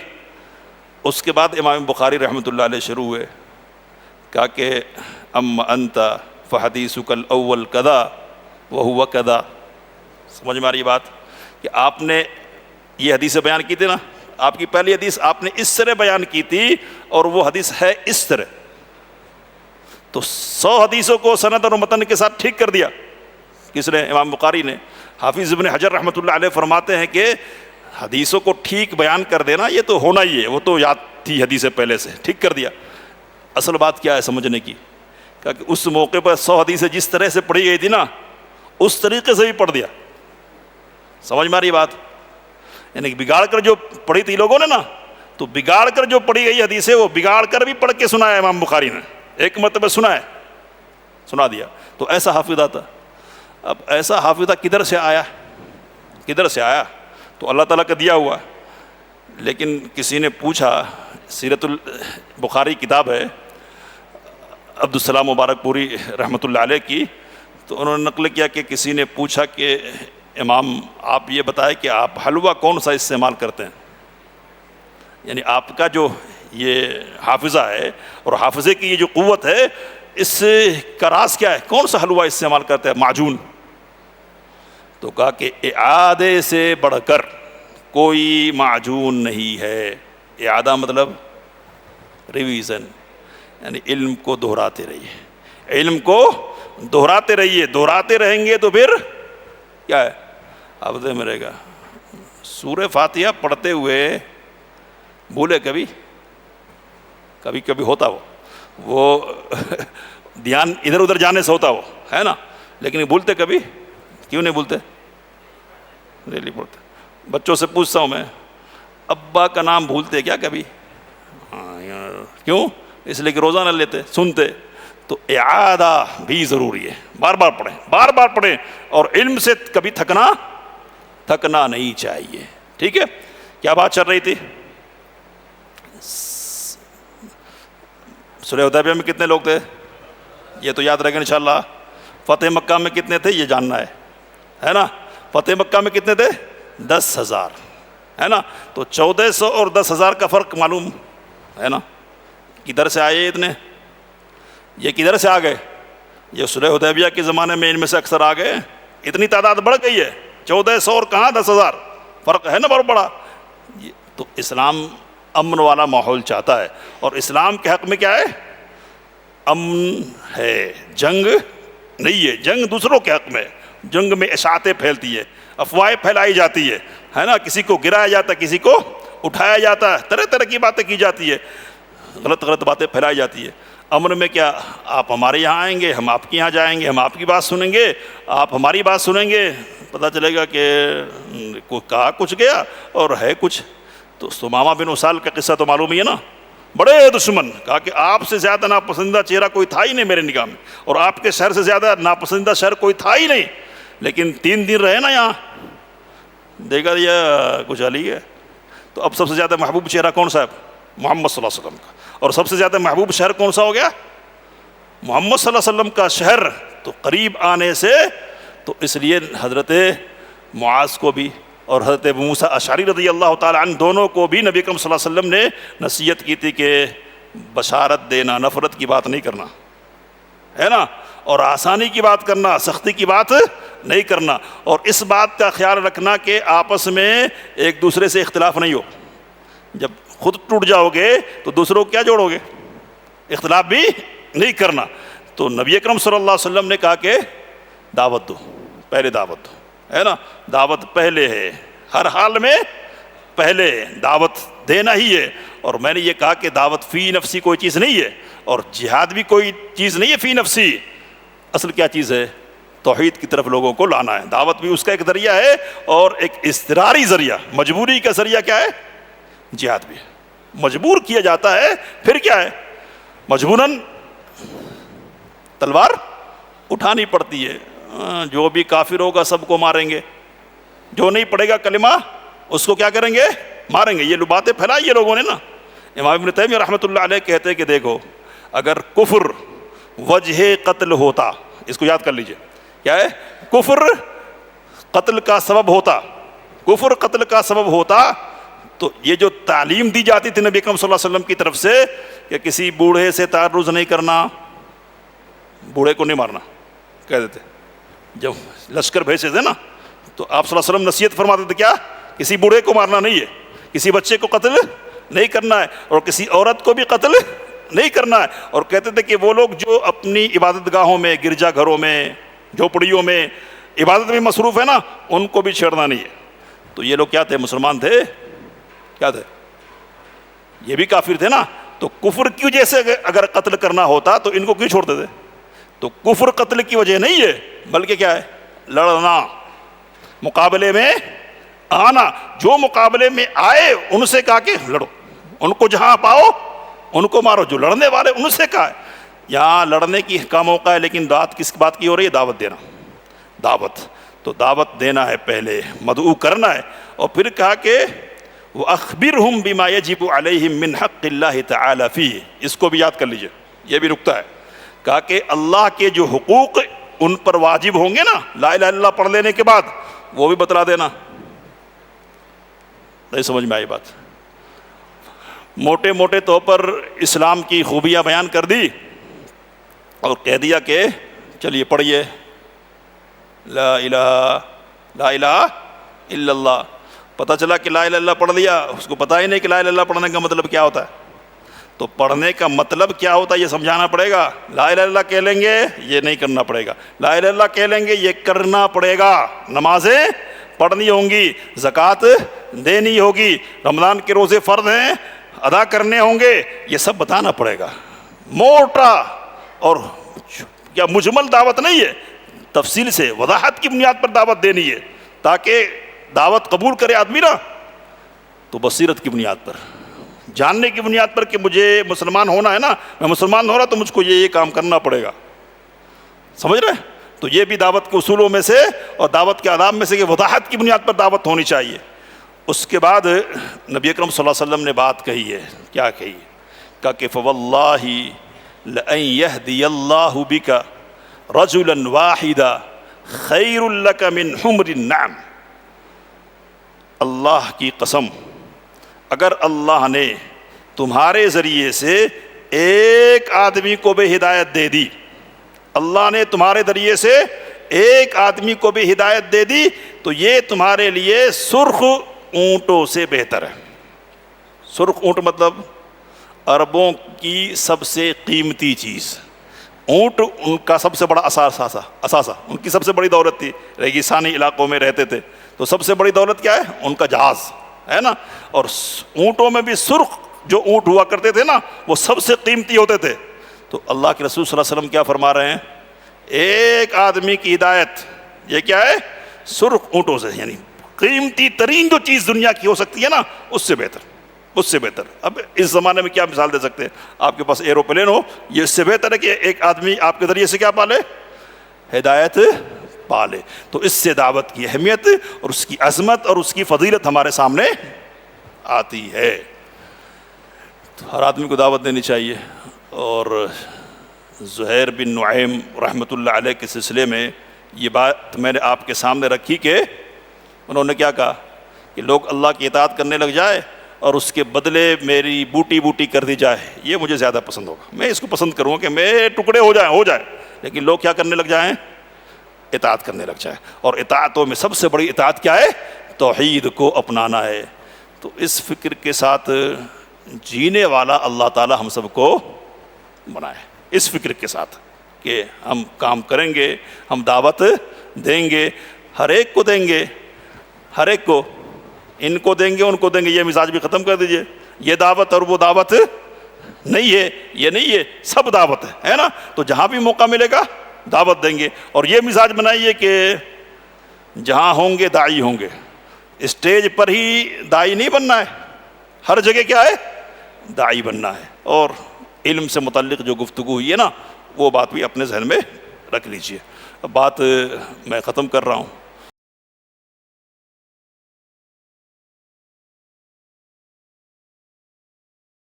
اس کے بعد امام بخاری رحمۃ اللہ علیہ شروع ہوئے, کہا کہ اما انت فحدیثک الاول کذا وہو کذا. سمجھ میں آ رہی بات کہ آپ نے یہ حدیثیں بیان کی تھی نا, آپ کی پہلی حدیث آپ نے اس طرح بیان کی تھی اور وہ حدیث ہے اس طرح. تو 100 حدیثوں کو سند اور متن کے ساتھ ٹھیک کر دیا. کس نے؟ امام بخاری نے. حافظ ابن حجر رحمۃ اللہ علیہ فرماتے ہیں کہ حدیثوں کو ٹھیک بیان کر دینا یہ تو ہونا ہی ہے, وہ تو یاد تھی حدیثیں پہلے سے, ٹھیک کر دیا. اصل بات کیا ہے سمجھنے کی, کہ اس موقع پر 100 حدیثیں جس طرح سے پڑھی گئی تھی نا اس طریقے سے بھی پڑھ دیا. سمجھ میں آ رہی بات؟ یعنی بگاڑ کر جو پڑھی تھی لوگوں نے نا, تو بگاڑ کر جو پڑھی گئی حدیث ہے وہ بگاڑ کر بھی پڑھ کے سنایا امام بخاری نے, ایک مرتبہ سنا دیا. تو ایسا حافظہ تھا. اب ایسا حافظہ کدھر سے آیا؟ تو اللہ تعالیٰ کا دیا ہوا. لیکن کسی نے پوچھا, سیرت البخاری کتاب ہے عبدالسلام مبارک پوری رحمۃ اللہ علیہ کی, تو انہوں نے نقل کیا کہ کسی نے پوچھا کہ امام آپ یہ بتائیں کہ آپ حلوہ کون سا استعمال کرتے ہیں, یعنی آپ کا جو یہ حافظہ ہے اور حافظے کی یہ جو قوت ہے اس کا راز کیا ہے, کون سا حلوہ استعمال کرتے ہیں, معجون. تو کہا کہ اعادے سے بڑھ کر کوئی معجون نہیں ہے. اعادہ مطلب ریویژن, یعنی علم کو دہراتے رہیے, علم کو دہراتے رہیے, دہراتے رہیں گے تو پھر کیا ہے, حافظے میں رہے گا. سورہ فاتحہ پڑھتے ہوئے بھولے کبھی ہوتا وہ دھیان ادھر ادھر جانے سے ہوتا وہ, ہے نا, لیکن بھولتے کبھی, کیوں نہیں بھولتے؟ نہیں بھولتے. بچوں سے پوچھتا ہوں میں, ابا کا نام بھولتے کیا کبھی؟ ہاں یار, کیوں؟ اس لیے کہ روزانہ لیتے, سنتے. تو اعادہ بھی ضروری ہے، بار بار پڑھیں، بار بار پڑھیں، اور علم سے کبھی تھکنا نہیں چاہیے. ٹھیک ہے، کیا بات چل رہی تھی؟ صلح حدیبیہ میں کتنے لوگ تھے؟ یہ تو یاد رہے گا انشاءاللہ. فتح مکہ میں کتنے تھے یہ جاننا ہے نا. فتح مکہ میں کتنے تھے؟ 10,000 ہے نا. تو 1400 اور 10,000 کا فرق معلوم ہے نا. کدھر سے آئے اتنے؟ یہ کدھر سے آ گئے؟ یہ صلح حدیبیہ کے زمانے میں ان میں سے اکثر آ گئے. اتنی تعداد بڑھ گئی ہے، 1400 اور کہاں 10,000، فرق ہے نا بہت بڑا. تو اسلام امن والا ماحول چاہتا ہے، اور اسلام کے حق میں کیا ہے؟ امن ہے، جنگ نہیں ہے. جنگ دوسروں کے حق میں، جنگ میں اشاعتیں پھیلتی ہے، افواہیں پھیلائی جاتی ہے نا. کسی کو گرایا جاتا ہے، کسی کو اٹھایا جاتا ہے، طرح طرح کی باتیں کی جاتی ہے، غلط باتیں پھیلائی جاتی ہے. امن میں کیا؟ آپ ہمارے یہاں آئیں گے، ہم آپ کے یہاں جائیں گے، ہم آپ کی بات سنیں گے، آپ ہماری بات سنیں گے، پتہ چلے گا کہ کہا کچھ گیا اور ہے کچھ. تو ثمامہ بن اسال کا قصہ تو معلوم ہی ہے نا. بڑے دشمن، کہا کہ آپ سے زیادہ ناپسندیدہ چہرہ کوئی تھا ہی نہیں میرے نگاہ میں، اور آپ کے شہر سے زیادہ ناپسندیدہ شہر کوئی تھا ہی نہیں. لیکن 3 دن رہے نا یہاں، دیکھا یہ کچھ علی ہے. تو اب سب سے زیادہ محبوب چہرہ کون سا ہے؟ محمد صلی اللہ علیہ وسلم کا. اور سب سے زیادہ محبوب شہر کون سا ہو گیا؟ محمد صلی اللہ علیہ وسلم کا شہر. تو قریب آنے سے، تو اس لیے حضرت معاذ کو بھی اور حضرت ابو موسیٰ اشعری رضی اللہ تعالی عنہ دونوں کو بھی نبی اکرم صلی اللہ علیہ وسلم نے نصیحت کی تھی کہ بشارت دینا، نفرت کی بات نہیں کرنا ہے نا، اور آسانی کی بات کرنا، سختی کی بات نہیں کرنا. اور اس بات کا خیال رکھنا کہ آپس میں ایک دوسرے سے اختلاف نہیں ہو. جب خود ٹوٹ جاؤ گے تو دوسروں کو کیا جوڑو گے؟ اختلاف بھی نہیں کرنا. تو نبی اکرم صلی اللہ علیہ وسلم نے کہا کہ دعوت دو، پہلے دعوت دو ہے نا. دعوت پہلے ہے، ہر حال میں پہلے دعوت دینا ہی ہے. اور میں نے یہ کہا کہ دعوت فی نفسی کوئی چیز نہیں ہے، اور جہاد بھی کوئی چیز نہیں ہے فی نفسی. اصل کیا چیز ہے؟ توحید کی طرف لوگوں کو لانا ہے. دعوت بھی اس کا ایک ذریعہ ہے، اور ایک اضطراری ذریعہ، مجبوری کا ذریعہ کیا ہے؟ جہاد بھی. مجبور کیا جاتا ہے، پھر کیا ہے؟ مجبوراً تلوار اٹھانی پڑتی ہے. جو بھی کافر ہوگا سب کو ماریں گے، جو نہیں پڑھے گا کلمہ اس کو کیا کریں گے؟ ماریں گے. یہ باتیں پھیلائی یہ لوگوں نے نا. امام ابن تیمیہ رحمۃ اللہ علیہ کہتے ہیں کہ دیکھو، اگر کفر وجہ قتل ہوتا، اس کو یاد کر لیجئے، کیا ہے؟ کفر قتل کا سبب ہوتا، کفر قتل کا سبب ہوتا، تو یہ جو تعلیم دی جاتی تھی نبی اکرم صلی اللہ علیہ وسلم کی طرف سے کہ کسی بوڑھے سے تعرض نہیں کرنا، بوڑھے کو نہیں مارنا، کہہ دیتے. جب لشکر بھیجتے تھے نا تو آپ صلی اللہ علیہ وسلم نصیحت فرماتے تھے کیا؟ کسی بوڑھے کو مارنا نہیں ہے، کسی بچے کو قتل نہیں کرنا ہے، اور کسی عورت کو بھی قتل نہیں کرنا ہے. اور کہتے تھے کہ وہ لوگ جو اپنی عبادت گاہوں میں، گرجا گھروں میں، جھوپڑیوں میں عبادت میں مصروف ہے نا، ان کو بھی چھیڑنا نہیں ہے. تو یہ لوگ کیا تھے؟ مسلمان تھے؟ کیا تھے؟ یہ بھی کافر تھے نا. تو کفر کی وجہ سے اگر قتل کرنا ہوتا تو ان کو کیوں چھوڑتے تھے؟ تو کفر قتل کی وجہ نہیں ہے، بلکہ کیا ہے؟ لڑنا، مقابلے میں آنا. جو مقابلے میں آئے ان سے کہا کہ لڑو، ان کو جہاں پاؤ ان کو مارو. جو لڑنے والے ان سے کہا ہے. یہاں لڑنے کی کا موقع ہے، لیکن بات کس بات کی ہو رہی ہے؟ دعوت دینا. دعوت تو دعوت دینا ہے، پہلے مدعو کرنا ہے. اور پھر کہا کہ وَأَخْبِرْهُمْ بِمَا يَجِبُ عَلَيْهِمْ مِنْ حَقِّ اللَّهِ تَعَالَى فِيهِ. اس کو بھی یاد کر لیجئے، یہ بھی نکتہ ہے. کہا کہ اللہ کے جو حقوق ان پر واجب ہوں گے نا لا الہ الا اللہ پڑھ لینے کے بعد، وہ بھی بتلا دینا. نہیں سمجھ میں آئی بات؟ موٹے موٹے طور پر اسلام کی خوبیاں بیان کر دی اور کہہ دیا کہ چلیے پڑھیے لا الہ الا اللہ. پتہ چلا کہ لا الہ الا اللہ پڑھ لیا، اس کو پتہ ہی نہیں کہ لا الہ الا اللہ پڑھنے کا مطلب کیا ہوتا ہے. تو پڑھنے کا مطلب کیا ہوتا ہے یہ سمجھانا پڑے گا. لا الہ الا اللہ کہہ لیں گے یہ نہیں کرنا پڑے گا، لا الہ الا اللہ کہہ لیں گے یہ کرنا پڑے گا. نمازیں پڑھنی ہوں گی، زکوٰۃ دینی ہوگی، رمضان کے روزے فرض ہیں ادا کرنے ہوں گے، یہ سب بتانا پڑے گا. موٹا اور کیا مجمل دعوت نہیں ہے، تفصیل سے وضاحت کی بنیاد پر دعوت دینی ہے، تاکہ دعوت قبول کرے آدمی نا تو بصیرت کی بنیاد پر جاننے کی بنیاد پر کہ مجھے مسلمان ہونا ہے نا، میں مسلمان ہو رہا تو مجھ کو یہ کام کرنا پڑے گا، سمجھ رہے ہیں؟ تو یہ بھی دعوت کے اصولوں میں سے اور دعوت کے آداب میں سے کہ وضاحت کی بنیاد پر دعوت ہونی چاہیے۔ اس کے بعد نبی اکرم صلی اللہ علیہ وسلم نے بات کہی ہے، کیا کہی؟ کہا کہ فواللہ لئن یہدی اللہ بک رجلا واحدا خیر لک من حمر النعم، اللہ کی قسم اگر اللہ نے تمہارے ذریعے سے ایک آدمی کو بھی ہدایت دے دی، اللہ نے تمہارے ذریعے سے ایک آدمی کو بھی ہدایت دے دی تو یہ تمہارے لیے سرخ اونٹوں سے بہتر ہے۔ سرخ اونٹ مطلب عربوں کی سب سے قیمتی چیز، اونٹ ان کا سب سے بڑا اثاثہ، ان کی سب سے بڑی دولت تھی، ریگستانی علاقوں میں رہتے تھے تو سب سے بڑی دولت کیا ہے؟ ان کا جہاز ہے نا، اور اونٹوں میں بھی سرخ جو اونٹ ہوا کرتے تھے نا وہ سب سے قیمتی ہوتے تھے۔ تو اللہ کے رسول صلی اللہ علیہ وسلم کیا فرما رہے ہیں؟ ایک آدمی کی ہدایت یہ کیا ہے؟ سرخ اونٹوں سے، یعنی قیمتی ترین جو چیز دنیا کی ہو سکتی ہے نا اس سے بہتر، اس سے بہتر۔ اب اس زمانے میں کیا مثال دے سکتے ہیں؟ آپ کے پاس ایروپلین ہو، یہ اس سے بہتر ہے کہ ایک آدمی آپ کے ذریعے سے کیا پالے؟ ہدایت پالے۔ تو اس سے دعوت کی اہمیت اور اس کی عظمت اور اس کی فضیلت ہمارے سامنے آتی ہے۔ تو ہر آدمی کو دعوت دینی چاہیے۔ اور زہیر بن نعیم رحمۃ اللہ علیہ کے سلسلے میں یہ بات میں نے آپ کے سامنے رکھی کہ انہوں نے کیا کہا کہ لوگ اللہ کی اطاعت کرنے لگ جائے اور اس کے بدلے میری بوٹی بوٹی کر دی جائے، یہ مجھے زیادہ پسند ہوگا، میں اس کو پسند کروں گا کہ میرے ٹکڑے ہو جائے، لیکن لوگ کیا کرنے لگ جائیں؟ اطاعت کرنے لگ جائیں۔ اور اطاعتوں میں سب سے بڑی اطاعت کیا ہے؟ توحید کو اپنانا ہے۔ تو اس فکر کے ساتھ جینے والا اللہ تعالی ہم سب کو بنائے، اس فکر کے ساتھ کہ ہم کام کریں گے، ہم دعوت دیں گے، ہر ایک کو دیں گے، ہر ایک کو، ان کو دیں گے ان کو دیں گے، یہ مزاج بھی ختم کر دیجئے، یہ دعوت اور وہ دعوت نہیں ہے، یہ نہیں ہے، سب دعوت ہے نا۔ تو جہاں بھی موقع ملے گا دعوت دیں گے، اور یہ مزاج بنائیے کہ جہاں ہوں گے داعی ہوں گے، اسٹیج پر ہی داعی نہیں بننا ہے، ہر جگہ کیا ہے؟ داعی بننا ہے۔ اور علم سے متعلق جو گفتگو ہوئی ہے نا وہ بات بھی اپنے ذہن میں رکھ لیجئے۔ اب بات میں ختم کر رہا ہوں۔